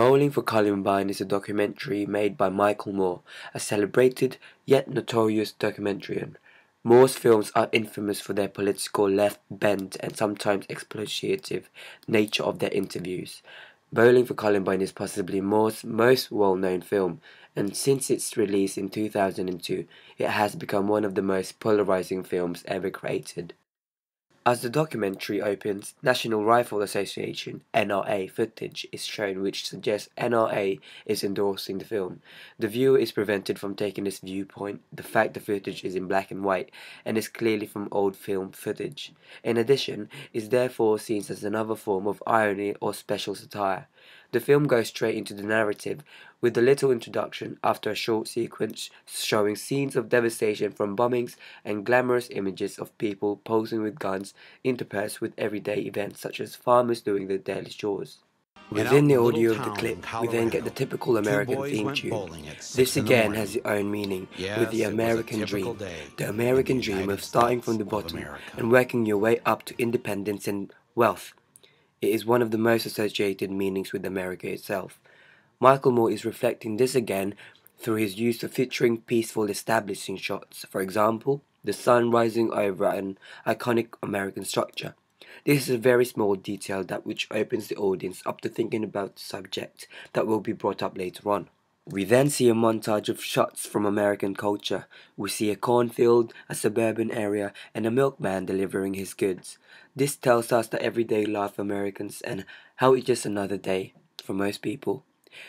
Bowling for Columbine is a documentary made by Michael Moore, a celebrated yet notorious documentarian. Moore's films are infamous for their political left-bent and sometimes exploitative nature of their interviews. Bowling for Columbine is possibly Moore's most well-known film, and since its release in 2002, it has become one of the most polarizing films ever created. As the documentary opens, National Rifle Association (NRA) footage is shown which suggests NRA is endorsing the film. The viewer is prevented from taking this viewpoint, the fact the footage is in black and white and is clearly from old film footage. In addition, is therefore seen as another form of irony or special satire. The film goes straight into the narrative, with a little introduction after a short sequence showing scenes of devastation from bombings and glamorous images of people posing with guns interspersed with everyday events such as farmers doing their daily chores. Within the audio of the clip, we then get the typical American theme tune. This again has its own meaning, with the American dream. The American dream of starting from the bottom and working your way up to independence and wealth. It is one of the most associated meanings with America itself. Michael Moore is reflecting this again through his use of featuring peaceful establishing shots, for example, the sun rising over an iconic American structure. This is a very small detail that which opens the audience up to thinking about the subject that will be brought up later on. We then see a montage of shots from American culture. We see a cornfield, a suburban area, and a milkman delivering his goods. This tells us the everyday life of Americans and how it's just another day for most people.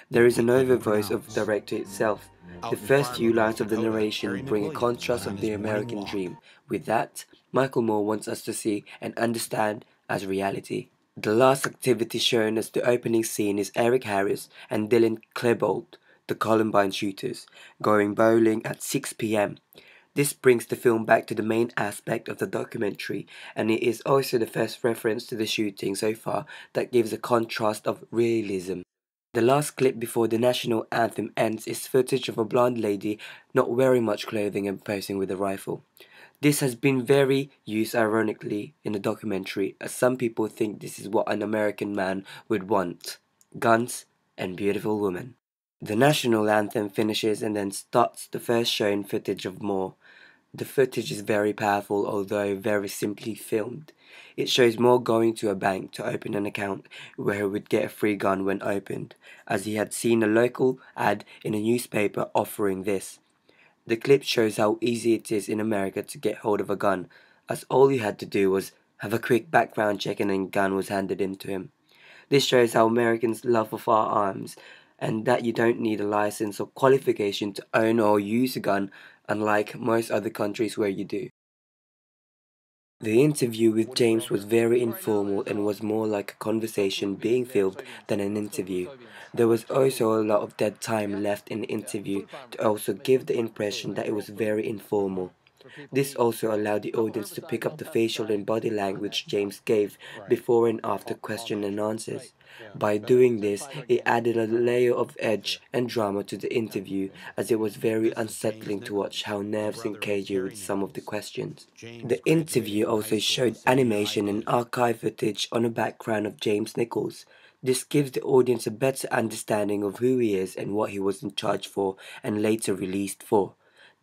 There is an overvoice of the director itself. The first few lines of the narration bring a contrast of the American dream. With that, Michael Moore wants us to see and understand as reality. The last activity shown as the opening scene is Eric Harris and Dylan Klebold, the Columbine shooters, going bowling at 6 p.m. This brings the film back to the main aspect of the documentary, and it is also the first reference to the shooting so far that gives a contrast of realism. The last clip before the national anthem ends is footage of a blonde lady not wearing much clothing and posing with a rifle. This has been very used ironically in the documentary, as some people think this is what an American man would want: guns and beautiful women. The national anthem finishes and then starts the first shown footage of Moore. The footage is very powerful, although very simply filmed. It shows Moore going to a bank to open an account where he would get a free gun when opened, as he had seen a local ad in a newspaper offering this. The clip shows how easy it is in America to get hold of a gun, as all he had to do was have a quick background check and a gun was handed in to him. This shows how Americans love for firearms, and that you don't need a license or qualification to own or use a gun, unlike most other countries where you do. The interview with James was very informal and was more like a conversation being filmed than an interview. There was also a lot of dead time left in the interview to also give the impression that it was very informal. This also allowed the audience to pick up the facial and body language James gave before and after question and answers. By doing this, it added a layer of edge and drama to the interview, as it was very unsettling to watch how nerves engage you with some of the questions. The interview also showed animation and archive footage on a background of James Nichols. This gives the audience a better understanding of who he is and what he was in charge for and later released for.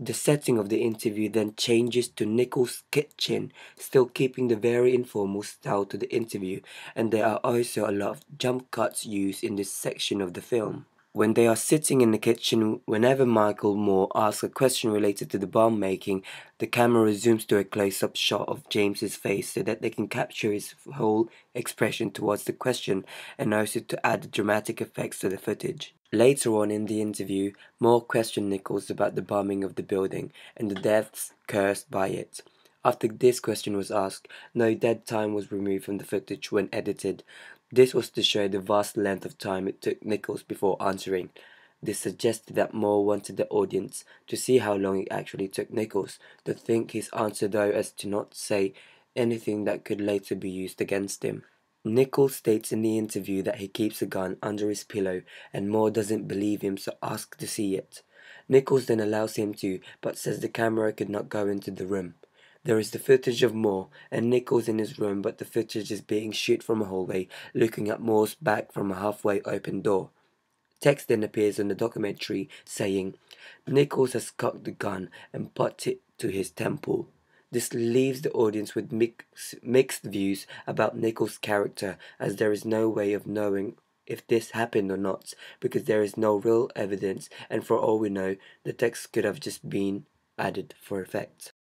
The setting of the interview then changes to Nichols' kitchen, still keeping the very informal style to the interview, and there are also a lot of jump cuts used in this section of the film. When they are sitting in the kitchen, whenever Michael Moore asks a question related to the bomb making, the camera zooms to a close-up shot of James's face so that they can capture his whole expression towards the question and also to add dramatic effects to the footage. Later on in the interview, Moore questioned Nichols about the bombing of the building and the deaths caused by it. After this question was asked, no dead time was removed from the footage when edited. This was to show the vast length of time it took Nichols before answering. This suggested that Moore wanted the audience to see how long it actually took Nichols to think his answer so as to not say anything that could later be used against him. Nichols states in the interview that he keeps a gun under his pillow and Moore doesn't believe him, so asks to see it. Nichols then allows him to, but says the camera could not go into the room. There is the footage of Moore and Nichols in his room, but the footage is being shot from a hallway, looking at Moore's back from a halfway open door. Text then appears in the documentary saying, Nichols has cocked the gun and put it to his temple. This leaves the audience with mixed views about Nichols' character, as there is no way of knowing if this happened or not, because there is no real evidence, and for all we know, the text could have just been added for effect.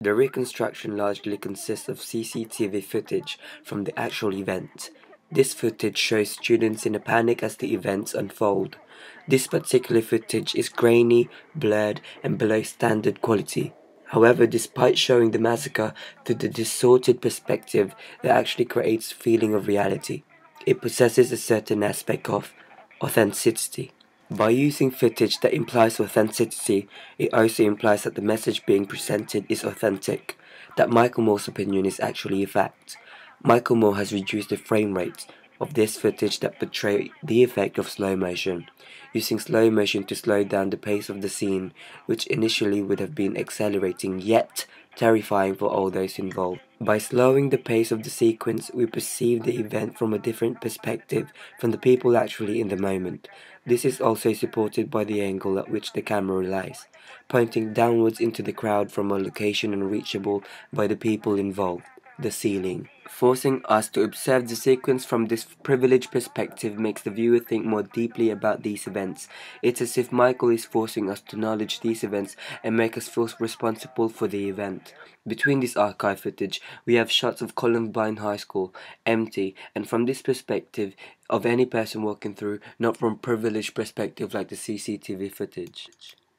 The reconstruction largely consists of CCTV footage from the actual event. This footage shows students in a panic as the events unfold. This particular footage is grainy, blurred, and below standard quality. However, despite showing the massacre through the distorted perspective, it actually creates a feeling of reality. It possesses a certain aspect of authenticity. By using footage that implies authenticity, it also implies that the message being presented is authentic, that Michael Moore's opinion is actually a fact. Michael Moore has reduced the frame rate of this footage that portray the effect of slow motion, using slow motion to slow down the pace of the scene, which initially would have been accelerating yet terrifying for all those involved. By slowing the pace of the sequence, we perceive the event from a different perspective from the people actually in the moment. This is also supported by the angle at which the camera lies, pointing downwards into the crowd from a location unreachable by the people involved, the ceiling. Forcing us to observe the sequence from this privileged perspective makes the viewer think more deeply about these events. It's as if Michael is forcing us to acknowledge these events and make us feel responsible for the event. Between this archive footage, we have shots of Columbine High School, empty, and from this perspective of any person walking through, not from privileged perspective like the CCTV footage.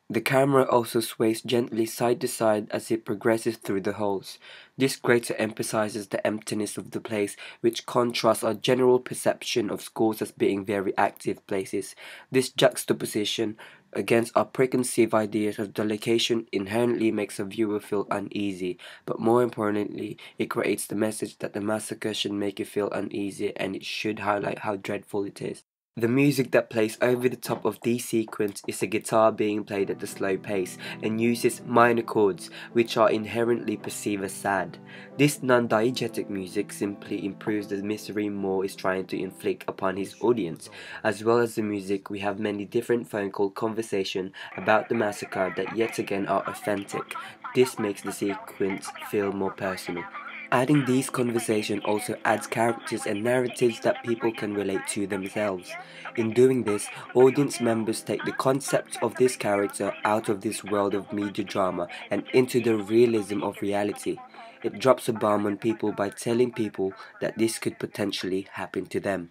The camera also sways gently side to side as it progresses through the halls. This greater emphasizes the emptiness of the place, which contrasts our general perception of schools as being very active places. This juxtaposition against our preconceived ideas of the location inherently makes a viewer feel uneasy, but more importantly, it creates the message that the massacre should make you feel uneasy and it should highlight how dreadful it is. The music that plays over the top of these sequence is a guitar being played at a slow pace and uses minor chords which are inherently perceived as sad. This non-diegetic music simply improves the misery Moore is trying to inflict upon his audience. As well as the music, we have many different phone call conversations about the massacre that yet again are authentic. This makes the sequence feel more personal. Adding these conversations also adds characters and narratives that people can relate to themselves. In doing this, audience members take the concept of this character out of this world of media drama and into the realism of reality. It drops a bomb on people by telling people that this could potentially happen to them.